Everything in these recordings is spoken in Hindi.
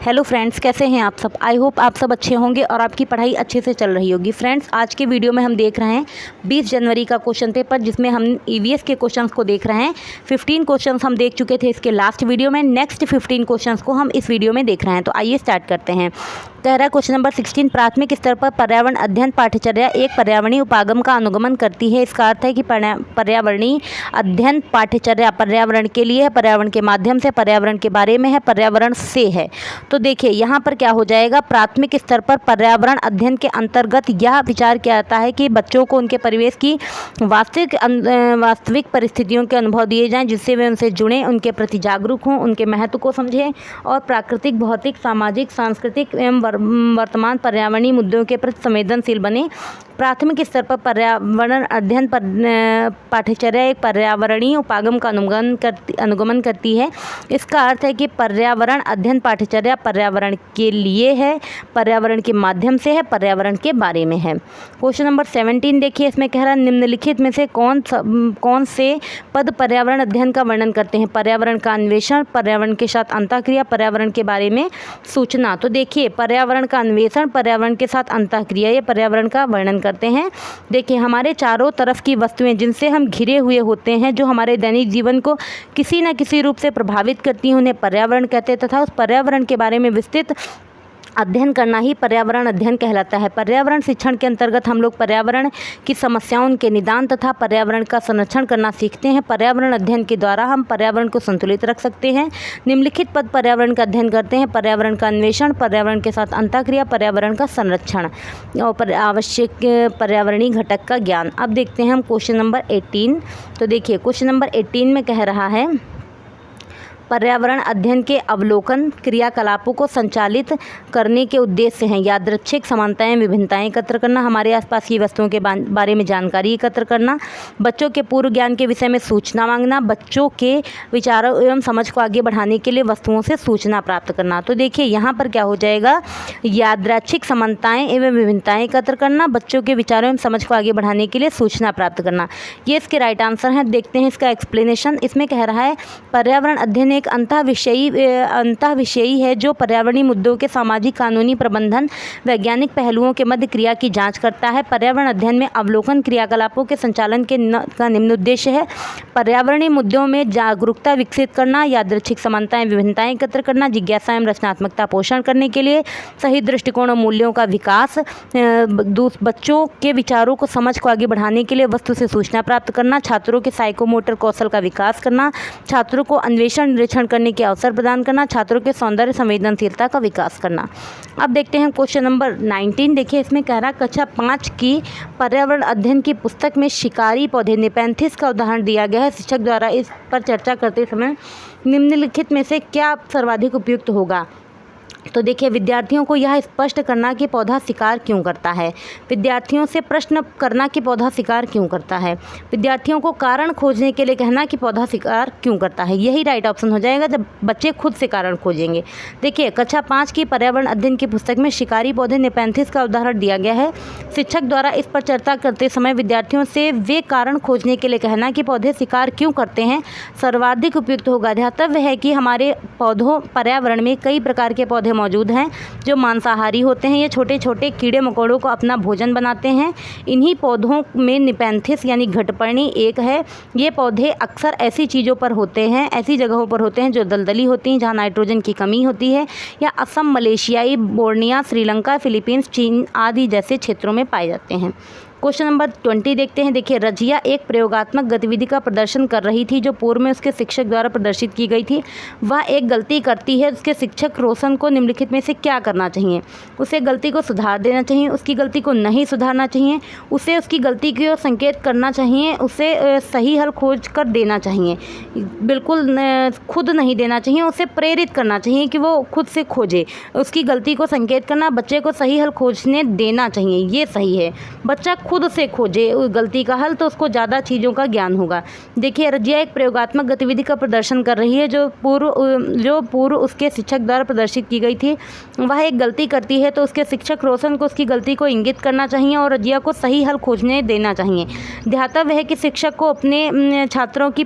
हेलो फ्रेंड्स, कैसे हैं आप सब। आई होप आप सब अच्छे होंगे और आपकी पढ़ाई अच्छे से चल रही होगी। फ्रेंड्स, आज के वीडियो में हम देख रहे हैं 20 जनवरी का क्वेश्चन पेपर, जिसमें हम ईवीएस के क्वेश्चंस को देख रहे हैं। 15 क्वेश्चंस हम देख चुके थे इसके लास्ट वीडियो में। नेक्स्ट 15 क्वेश्चंस को हम इस वीडियो में देख रहे हैं। तो आइए स्टार्ट करते हैं। कह रहा है क्वेश्चन नंबर 16, प्राथमिक स्तर पर पर्यावरण अध्ययन पाठ्यचर्या एक पर्यावरणीय उपागम का अनुगमन करती है। इसका अर्थ है कि पर्यावरणीय अध्ययन पाठ्यचर्या पर्यावरण के लिए है, पर्यावरण के माध्यम से, पर्यावरण के बारे में है, पर्यावरण से है। तो देखिए यहाँ पर क्या हो जाएगा, प्राथमिक स्तर पर पर्यावरण अध्ययन के अंतर्गत यह विचार किया जाता है कि बच्चों को उनके परिवेश की वास्तविक परिस्थितियों के अनुभव दिए जाएं, जिससे वे उनसे जुड़ें, उनके प्रति जागरूक हों, उनके महत्व को समझें और प्राकृतिक, भौतिक, सामाजिक, सांस्कृतिक एवं वर्तमान पर्यावरणीय मुद्दों के प्रति संवेदनशील बने। प्राथमिक स्तर पर पर्यावरण अध्ययन पाठ्यचर्या एक पर्यावरणीय उपागम का अनुगमन करती है। इसका अर्थ है कि पर्यावरण अध्ययन पाठ्यचर्या पर्यावरण के लिए है, पर्यावरण के माध्यम से है, पर्यावरण के बारे में है। क्वेश्चन नंबर 17 देखिए, इसमें कह रहा है निम्नलिखित में से कौन से पद पर्यावरण अध्ययन का वर्णन करते हैं। पर्यावरण का अन्वेषण, पर्यावरण के साथ अंतःक्रिया, पर्यावरण के बारे में सूचना। तो देखिए, पर्यावरण का अन्वेषण, पर्यावरण के साथ अंतःक्रिया, ये पर्यावरण का वर्णन करते हैं। देखिए, हमारे चारों तरफ की वस्तुएं जिनसे हम घिरे हुए होते हैं, जो हमारे दैनिक जीवन को किसी न किसी रूप से प्रभावित करती हैं, उन्हें पर्यावरण कहते हैं तथा उस पर्यावरण के बारे में विस्तृत अध्ययन करना ही पर्यावरण अध्ययन कहलाता है। पर्यावरण शिक्षण के अंतर्गत हम लोग पर्यावरण की समस्याओं के निदान तथा पर्यावरण का संरक्षण करना सीखते हैं। पर्यावरण अध्ययन के द्वारा हम पर्यावरण को संतुलित रख सकते हैं। निम्नलिखित पद पर्यावरण का अध्ययन करते हैं। पर्यावरण का अन्वेषण, पर्यावरण के साथ अंतःक्रिया, पर्यावरण का संरक्षण और आवश्यक पर्यावरणीय घटक का ज्ञान। अब देखते हैं हम क्वेश्चन नंबर 18। तो देखिए, क्वेश्चन नंबर 18 में कह रहा है पर्यावरण अध्ययन के अवलोकन क्रियाकलापों को संचालित करने के उद्देश्य हैं यादृच्छिक समानताएं, विभिन्नताएं एकत्र करना, हमारे आसपास की वस्तुओं के बारे में जानकारी एकत्र करना, बच्चों के पूर्व ज्ञान के विषय में सूचना मांगना, बच्चों के विचारों एवं समझ को आगे बढ़ाने के लिए वस्तुओं से सूचना प्राप्त करना। तो देखिए, यहाँ पर क्या हो जाएगा, यादृच्छिक समानताएं एवं विभिन्नताएं एकत्र करना, बच्चों के विचारों एवं समझ को आगे बढ़ाने के लिए सूचना प्राप्त करना, ये इसके राइट आंसर हैं। देखते हैं इसका एक्सप्लेनेशन। इसमें कह रहा है पर्यावरण अध्ययन एक अंतःविषयी है जो पर्यावरणीय मुद्दों के सामाजिक, कानूनी, प्रबंधन, वैज्ञानिक पहलुओं के मध्य क्रिया की जांच करता है। पर्यावरण अध्ययन में अवलोकन क्रियाकलापों के संचालन का निम्न उद्देश्य है। पर्यावरणीय मुद्दों में जागरूकता विकसित करना, यादृच्छिक समानताएं, विभिन्नताएं एकत्र करना, जिज्ञासा एवं रचनात्मकता पोषण करने के लिए सही दृष्टिकोण और मूल्यों का विकास, बच्चों के विचारों को, समझ को आगे बढ़ाने के लिए वस्तु से सूचना प्राप्त करना, छात्रों के साइकोमोटर कौशल का विकास करना, छात्रों को अन्वेषण निरीक्षण करने के अवसर प्रदान करना, छात्रों के सौंदर्य संवेदनशीलता का विकास करना। अब देखते हैं क्वेश्चन नंबर 19। देखिए, इसमें कह रहा है कक्षा 5 की पर्यावरण अध्ययन की पुस्तक में शिकारी पौधे नेपेंथिस का उदाहरण दिया गया है। शिक्षक द्वारा इस पर चर्चा करते समय निम्नलिखित में से क्या सर्वाधिक उपयुक्त होगा। तो देखिए, विद्यार्थियों को यह स्पष्ट करना कि पौधा शिकार क्यों करता है, विद्यार्थियों से प्रश्न करना कि पौधा शिकार क्यों करता है, विद्यार्थियों को कारण खोजने के लिए कहना कि पौधा शिकार क्यों करता है। यही राइट ऑप्शन हो जाएगा जब बच्चे खुद से कारण खोजेंगे। देखिए, कक्षा 5 की पर्यावरण अध्ययन की पुस्तक में शिकारी पौधे नेपेंथिस का उदाहरण दिया गया है। शिक्षक द्वारा इस पर चर्चा करते समय विद्यार्थियों से वे कारण खोजने के लिए कहना कि पौधे शिकार क्यों करते हैं सर्वाधिक उपयुक्त होगा। ध्यातव्य है कि हमारे पर्यावरण में कई प्रकार के पौधे मौजूद हैं जो मांसाहारी होते हैं। ये छोटे छोटे कीड़े मकोड़ों को अपना भोजन बनाते हैं। इन्हीं पौधों में नेपेंथिस यानी घटपर्णी एक है। ये पौधे अक्सर ऐसी चीज़ों पर होते हैं, ऐसी जगहों पर होते हैं जो दलदली होती हैं, जहाँ नाइट्रोजन की कमी होती है, या असम, मलेशियाई, बोर्निया, श्रीलंका, फिलीपींस, चीन आदि जैसे क्षेत्रों में पाए जाते हैं। क्वेश्चन नंबर 20 देखते हैं। देखिए, रजिया एक प्रयोगात्मक गतिविधि का प्रदर्शन कर रही थी जो पूर्व में उसके शिक्षक द्वारा प्रदर्शित की गई थी। वह एक गलती करती है। उसके शिक्षक रोशन को निम्नलिखित में से क्या करना चाहिए। उसे गलती को सुधार देना चाहिए, उसकी गलती को नहीं सुधारना चाहिए, उसे उसकी गलती को संकेत करना चाहिए, उसे सही हल खोज कर देना चाहिए, बिल्कुल खुद नहीं देना चाहिए, उसे प्रेरित करना चाहिए कि वो खुद से खोजे, उसकी गलती को संकेत करना, बच्चे को सही हल खोजने देना चाहिए, ये सही है। बच्चा खुद से खोजे उस गलती का हल, तो उसको ज़्यादा चीज़ों का ज्ञान होगा। देखिए, रजिया एक प्रयोगात्मक गतिविधि का प्रदर्शन कर रही है जो पूर्व उसके शिक्षक द्वारा प्रदर्शित की गई थी। वह एक गलती करती है तो उसके शिक्षक रोशन को उसकी गलती को इंगित करना चाहिए और रजिया को सही हल खोजने देना चाहिए। ध्यातव्य है कि शिक्षक को अपने छात्रों की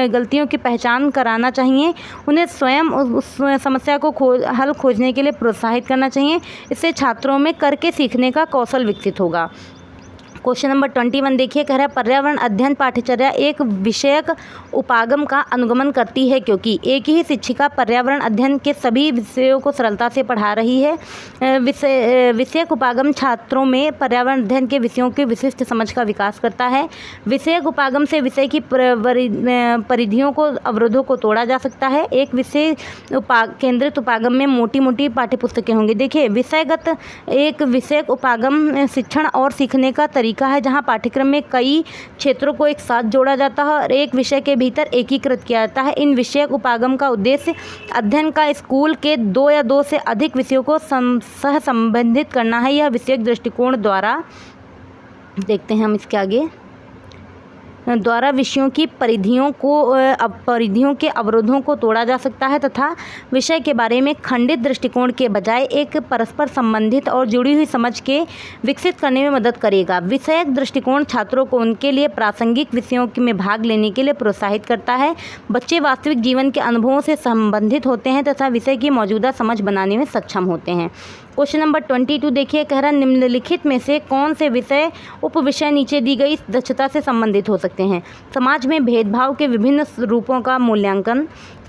गलतियों की पहचान कराना चाहिए, उन्हें स्वयं उस समस्या को हल खोजने के लिए प्रोत्साहित करना चाहिए। इससे छात्रों में करके सीखने का कौशल विकसित होगा। क्वेश्चन नंबर 21 देखिए, कह रहा है पर्यावरण अध्ययन पाठ्यचर्या एक विषयक उपागम का अनुगमन करती है क्योंकि एक ही शिक्षिका पर्यावरण अध्ययन के सभी विषयों को सरलता से पढ़ा रही है। विषयक उपागम छात्रों में पर्यावरण अध्ययन के विषयों की विशिष्ट समझ का विकास करता है। विषयक उपागम से विषय की परिधियों को अवरोधों को तोड़ा जा सकता है। एक विषय केंद्रित उपागम में मोटी मोटी पाठ्यपुस्तकें होंगी। देखिए, एक विषयक उपागम शिक्षण और सीखने का तरीका है जहां पाठ्यक्रम में कई क्षेत्रों को एक साथ जोड़ा जाता है और एक विषय के भीतर एकीकृत किया जाता है। इन विषयक उपागम का उद्देश्य अध्ययन का स्कूल के 2 या 2 से अधिक विषयों को सह संबंधित करना है। यह विषयक दृष्टिकोण द्वारा, देखते हैं हम इसके आगे, द्वारा विषयों की परिधियों के अवरोधों को तोड़ा जा सकता है तथा विषय के बारे में खंडित दृष्टिकोण के बजाय एक परस्पर संबंधित और जुड़ी हुई समझ के विकसित करने में मदद करेगा। विषयक दृष्टिकोण छात्रों को उनके लिए प्रासंगिक विषयों में भाग लेने के लिए प्रोत्साहित करता है। बच्चे वास्तविक जीवन के अनुभवों से संबंधित होते हैं तथा विषय की मौजूदा समझ बनाने में सक्षम होते हैं। क्वेश्चन नंबर 22 देखिए, कह रहा निम्नलिखित में से कौन से विषय उपविषय नीचे दी गई दक्षता से संबंधित हो सकते हैं। समाज में भेदभाव के विभिन्न रूपों का मूल्यांकन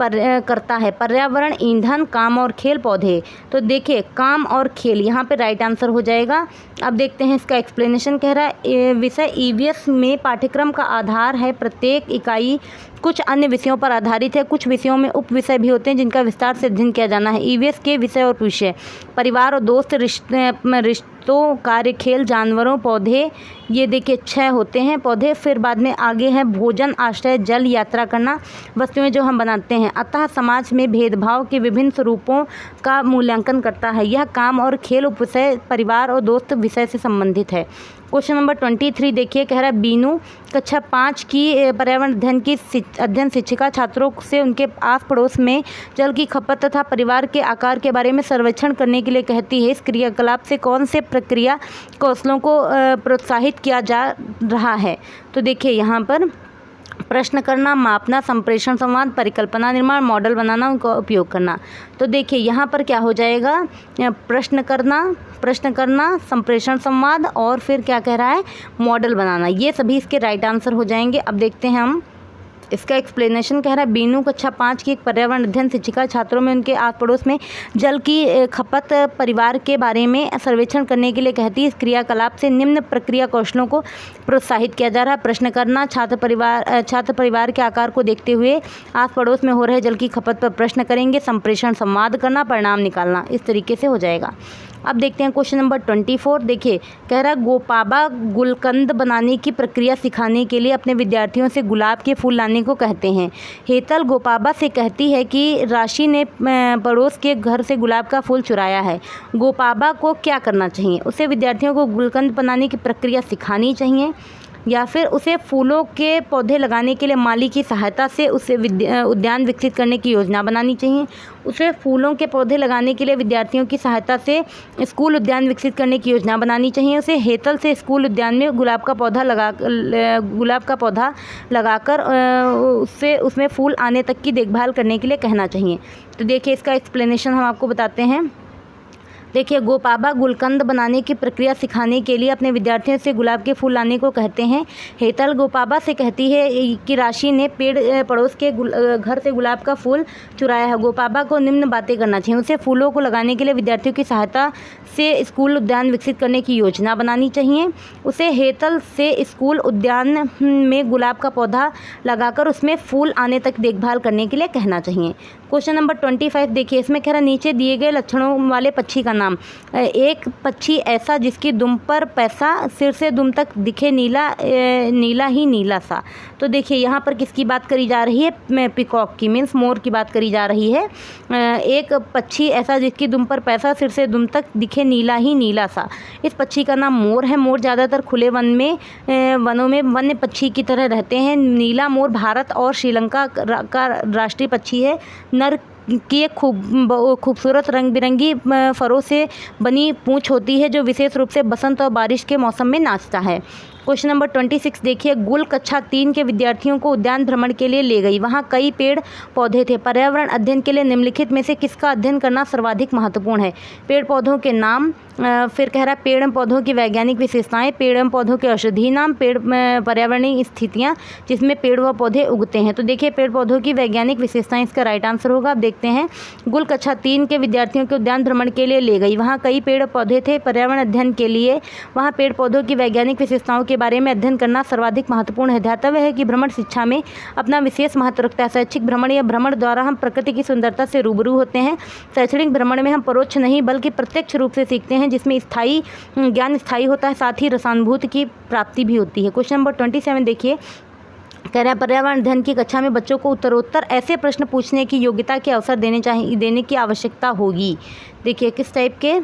करता है। पर्यावरण, ईंधन, काम और खेल, पौधे। तो देखिए, काम और खेल यहाँ पे राइट आंसर हो जाएगा। अब देखते हैं इसका एक्सप्लेनेशन। कह रहा है विषय ईवीएस में पाठ्यक्रम का आधार है। प्रत्येक इकाई कुछ अन्य विषयों पर आधारित है। कुछ विषयों में उप विषय भी होते हैं जिनका विस्तार से अध्ययन किया जाना है। ईवीएस के विषय और विषय परिवार और दोस्त, रिश्तों, कार्य, खेल, जानवरों, पौधे, ये देखिए 6 होते हैं पौधे। फिर बाद में आगे है भोजन, आश्रय, जल, यात्रा करना, वस्तुएं जो हम बनाते हैं। अतः समाज में भेदभाव के विभिन्न स्वरूपों का मूल्यांकन करता है। यह काम और खेल उपविषय परिवार और दोस्त विषय से संबंधित है। क्वेश्चन नंबर 23 देखिए, कह रहा है बीनू कक्षा 5 की पर्यावरण अध्ययन शिक्षिका छात्रों से उनके आस पड़ोस में जल की खपत तथा परिवार के आकार के बारे में सर्वेक्षण करने के लिए कहती है। इस क्रियाकलाप से कौन से प्रक्रिया कौशलों को प्रोत्साहित किया जा रहा है। तो देखिए, यहाँ पर प्रश्न करना, मापना, संप्रेषण संवाद, परिकल्पना निर्माण, मॉडल बनाना, उनका उपयोग करना। तो देखिए, यहाँ पर क्या हो जाएगा, प्रश्न करना, संप्रेषण संवाद और फिर क्या कह रहा है, मॉडल बनाना। ये सभी इसके राइट आंसर हो जाएंगे। अब देखते हैं हम इसका एक्सप्लेनेशन। कह रहा है बीनू कक्षा 5 की एक पर्यावरण अध्ययन शिक्षिका छात्रों में उनके आस पड़ोस में जल की खपत परिवार के बारे में सर्वेक्षण करने के लिए कहती है। इस क्रियाकलाप से निम्न प्रक्रिया कौशलों को प्रोत्साहित किया जा रहा है। प्रश्न करना, छात्र परिवार के आकार को देखते हुए आस पड़ोस में हो रहे जल की खपत पर प्रश्न करेंगे। संप्रेषण संवाद करना, परिणाम निकालना, इस तरीके से हो जाएगा। अब देखते हैं क्वेश्चन नंबर 24 देखिए, कह रहा गोपाबा गुलकंद बनाने की प्रक्रिया सिखाने के लिए अपने विद्यार्थियों से गुलाब के फूल लाने को कहते हैं। हेतल गोपाबा से कहती है कि राशि ने पड़ोस के घर से गुलाब का फूल चुराया है। गोपाबा को क्या करना चाहिए, उसे विद्यार्थियों को गुलकंद बनाने की प्रक्रिया सिखानी चाहिए या फिर उसे फूलों के पौधे लगाने के लिए माली की सहायता से उसे उद्यान विकसित करने की योजना बनानी चाहिए। उसे फूलों के पौधे लगाने के लिए विद्यार्थियों की सहायता से स्कूल उद्यान विकसित करने की योजना बनानी चाहिए। उसे हेतल से स्कूल उद्यान में गुलाब का पौधा लगाकर उसमें फूल आने तक की देखभाल करने के लिए कहना चाहिए। तो देखिए, इसका एक्सप्लेनेशन हम आपको बताते हैं। देखिए, गोपाबा गुलकंद बनाने की प्रक्रिया सिखाने के लिए अपने विद्यार्थियों से गुलाब के फूल लाने को कहते हैं। हेतल गोपाबा से कहती है कि राशि ने पड़ोस के घर से गुलाब का फूल चुराया है। गोपाबा को निम्न बातें करना चाहिए। उसे फूलों को लगाने के लिए विद्यार्थियों की सहायता से स्कूल उद्यान विकसित करने की योजना बनानी चाहिए। उसे हेतल से स्कूल उद्यान में गुलाब का पौधा लगाकर उसमें फूल आने तक देखभाल करने के लिए कहना चाहिए। क्वेश्चन नंबर 25 देखिए, इसमें कह रहा नीचे दिए गए लक्षणों वाले पक्षी का नाम। एक पक्षी ऐसा जिसकी दुम पर पैसा सिर से दुम तक दिखे नीला नीला ही नीला सा। तो देखिए यहाँ पर किसकी बात करी जा रही है, पिकॉक की, मीन्स मोर की बात करी जा रही है। एक पक्षी ऐसा जिसकी दुम पर पैसा सिर से दुम तक दिखे नीला ही नीला सा। इस पक्षी का नाम मोर है। मोर ज़्यादातर खुले वनों में वन्य पक्षी की तरह रहते हैं। नीला मोर भारत और श्रीलंका का राष्ट्रीय पक्षी है। नर की एक खूबसूरत रंग बिरंगी फरों से बनी पूंछ होती है जो विशेष रूप से बसंत और बारिश के मौसम में नाचता है। क्वेश्चन नंबर 26 देखिए, गुल कक्षा 3 के विद्यार्थियों को उद्यान भ्रमण के लिए ले गई। वहाँ कई पेड़ पौधे थे। पर्यावरण अध्ययन के लिए निम्नलिखित में से किसका अध्ययन करना सर्वाधिक महत्वपूर्ण है। पेड़ पौधों के नाम, फिर कह रहा है पेड़ एवं पौधों की वैज्ञानिक विशेषताएं, पेड़ एवं पौधों के औषधीय नाम, पेड़ पर्यावरणीय स्थितियाँ जिसमें पेड़ व पौधे उगते हैं। तो देखिए पेड़ पौधों की वैज्ञानिक विशेषताएं इसका राइट आंसर होगा। आप देखते हैं, गुल कक्षा 3 के विद्यार्थियों को उद्यान भ्रमण के लिए ले गई। वहाँ कई पेड़ पौधे थे। पर्यावरण अध्ययन के लिए वहाँ पेड़ पौधों की वैज्ञानिक विशेषताओं के बारे में अध्ययन करना सर्वाधिक महत्वपूर्ण है। ध्यातव्य है कि भ्रमण शिक्षा में अपना विशेष महत्व रखता है। शैक्षिक भ्रमण या भ्रमण द्वारा हम प्रकृति की सुंदरता से रूबरू होते हैं। शैक्षणिक भ्रमण में हम परोक्ष नहीं बल्कि प्रत्यक्ष रूप से सीखते हैं, जिसमें स्थायी ज्ञान स्थायी होता है, साथ ही रसानुभूति की प्राप्ति भी होती है। क्वेश्चन नंबर 27 देखिए, कह रहा है पर्यावरण अध्ययन की कक्षा में बच्चों को उत्तरोत्तर ऐसे प्रश्न पूछने की योग्यता के अवसर देने की आवश्यकता होगी। देखिए किस टाइप के,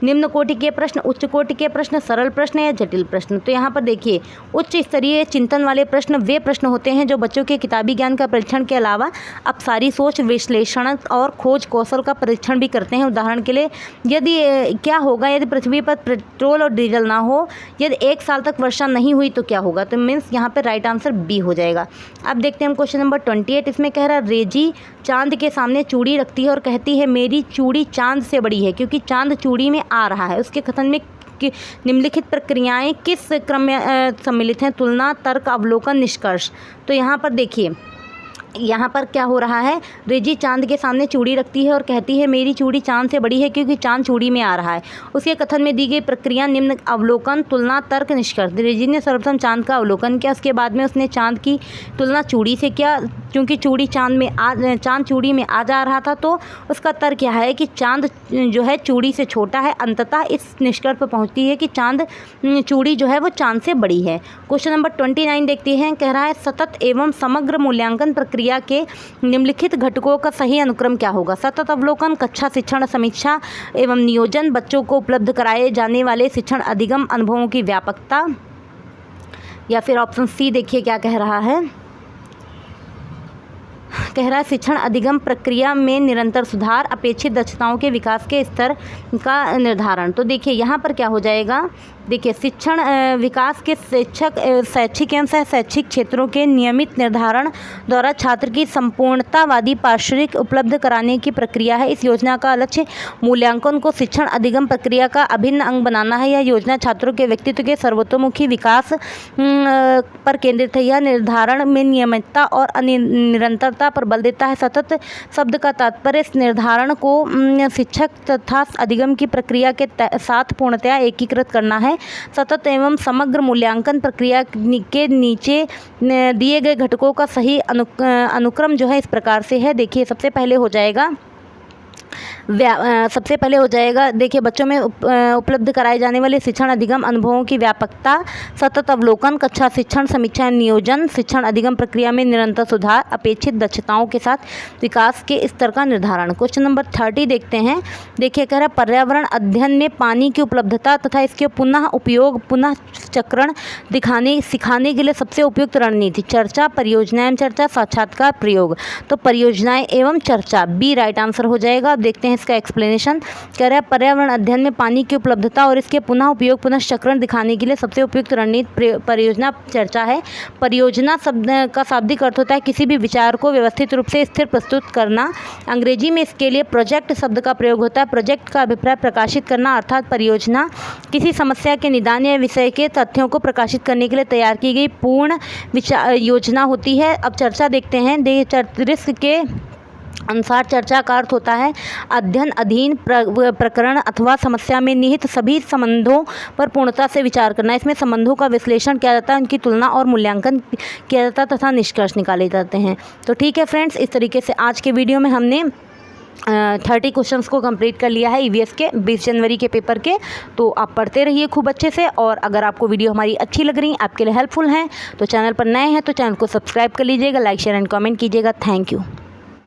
निम्न कोटि के प्रश्न, उच्च कोटि के प्रश्न, सरल प्रश्न या जटिल प्रश्न। तो यहाँ पर देखिए उच्च स्तरीय चिंतन वाले प्रश्न वे प्रश्न होते हैं जो बच्चों के किताबी ज्ञान का परीक्षण के अलावा अब सारी सोच, विश्लेषण और खोज कौशल का परीक्षण भी करते हैं। उदाहरण के लिए, यदि क्या होगा यदि पृथ्वी पर पेट्रोल और डीजल ना हो, यदि 1 साल तक वर्षा नहीं हुई तो क्या होगा। तो मीन्स यहाँ पर राइट आंसर बी हो जाएगा। अब देखते हैं हम क्वेश्चन नंबर 28। इसमें कह रहा है रेजी चांद के सामने चूड़ी रखती है और कहती है मेरी चूड़ी चांद से बड़ी है क्योंकि चांद चूड़ी में आ रहा है। उसके कथन में निम्नलिखित प्रक्रियाएं किस क्रम में सम्मिलित हैं। तुलना, तर्क, अवलोकन, निष्कर्ष। तो यहाँ पर देखिए यहाँ पर क्या हो रहा है, रेजी चांद के सामने चूड़ी रखती है और कहती है मेरी चूड़ी चांद से बड़ी है क्योंकि चांद चूड़ी में आ रहा है। उसके कथन में दी गई प्रक्रिया निम्न अवलोकन, तुलना, तर्क, निष्कर्ष। रेजी ने सर्वप्रथम चांद का अवलोकन किया, उसके बाद में उसने चांद की तुलना चूड़ी से किया क्योंकि चूड़ी चांद चूड़ी में आ जा रहा था। तो उसका तर्क क्या है कि चांद जो है चूड़ी से छोटा है। अंततः इस निष्कर्ष पर पहुँचती है कि चांद चूड़ी जो है वो चांद से बड़ी है। क्वेश्चन नंबर 29 देखते हैं, कह रहा है सतत एवं समग्र मूल्यांकन प्रक्रिया के निम्नलिखित घटकों का सही अनुक्रम क्या होगा। सतत अवलोकन, कक्षा शिक्षण समीक्षा एवं नियोजन, बच्चों को उपलब्ध कराए जाने वाले शिक्षण अधिगम अनुभवों की व्यापकता, या फिर ऑप्शन सी देखिए क्या कह रहा है, कह रहा है शिक्षण अधिगम प्रक्रिया में निरंतर सुधार, अपेक्षित दक्षताओं के विकास के स्तर का निर्धारण। तो देखिए यहाँ पर क्या हो जाएगा, देखिए शिक्षण विकास के शैक्षिक एवं शैक्षिक क्षेत्रों के नियमित निर्धारण द्वारा छात्र की संपूर्णतावादी पारिश्रमिक उपलब्ध कराने की प्रक्रिया है। इस योजना का लक्ष्य मूल्यांकन को शिक्षण अधिगम प्रक्रिया का अभिन्न अंग बनाना है। यह योजना छात्रों के व्यक्तित्व के सर्वतोमुखी विकास पर केंद्रित है। यह निर्धारण में नियमितता और निरंतरता पर बल देता है। सतत शब्द का तात्पर्य इस निर्धारण को शिक्षक तथा अधिगम की प्रक्रिया के साथ पूर्णतया एकीकृत करना है। सतत एवं समग्र मूल्यांकन प्रक्रिया के नीचे दिए गए घटकों का सही अनुक्रम जो है इस प्रकार से है। देखिए सबसे पहले हो जाएगा देखिए बच्चों में उपलब्ध कराए जाने वाले शिक्षण अधिगम अनुभवों की व्यापकता, सतत अवलोकन, कक्षा शिक्षण समीक्षा नियोजन, शिक्षण अधिगम प्रक्रिया में निरंतर सुधार, अपेक्षित दक्षताओं के साथ विकास के स्तर का निर्धारण। क्वेश्चन नंबर 30 देखते हैं। देखिए कह रहा है पर्यावरण अध्ययन में पानी की उपलब्धता तथा इसके पुनः उपयोग, पुनः चक्रण सिखाने के लिए सबसे उपयुक्त रणनीति। चर्चा, परियोजनाएं चर्चा, साक्षात्कार, प्रयोग। तो परियोजनाएं एवं चर्चा बी राइट आंसर हो जाएगा। अब देखते हैं इसका एक्सप्लेनेशन। कह रहा है पर्यावरण अध्ययन में पानी की उपलब्धता और इसके पुनः उपयोग, पुनः चक्रण दिखाने के लिए सबसे उपयुक्त रणनीति परियोजना चर्चा है। परियोजना शब्द का शाब्दिक अर्थ होता है किसी भी विचार को व्यवस्थित रूप से स्थिर प्रस्तुत करना। अंग्रेजी में इसके लिए प्रोजेक्ट शब्द का प्रयोग होता है। प्रोजेक्ट का अभिप्राय प्रकाशित करना, अर्थात परियोजना किसी समस्या के निदान या विषय के तथ्यों को प्रकाशित करने के लिए तैयार की गई पूर्ण योजना होती है। अब चर्चा देखते हैं। रिस्क के अनुसार चर्चा का अर्थ होता है अध्ययन, अधीन, प्रकरण अथवा समस्या में निहित सभी संबंधों पर पूर्णता से विचार करना। इसमें संबंधों का विश्लेषण किया जाता है, उनकी तुलना और मूल्यांकन किया जाता है तथा निष्कर्ष निकाले जाते हैं। तो ठीक है फ्रेंड्स, इस तरीके से आज के वीडियो में हमने 30 क्वेश्चंस को कंप्लीट कर लिया है ईवीएस के 20 जनवरी के पेपर के। तो आप पढ़ते रहिए खूब अच्छे से, और अगर आपको वीडियो हमारी अच्छी लग रही, आपके लिए हेल्पफुल हैं, तो चैनल पर नए हैं तो चैनल को सब्सक्राइब कर लीजिएगा, लाइक शेयर एंड कमेंट कीजिएगा। Thank you.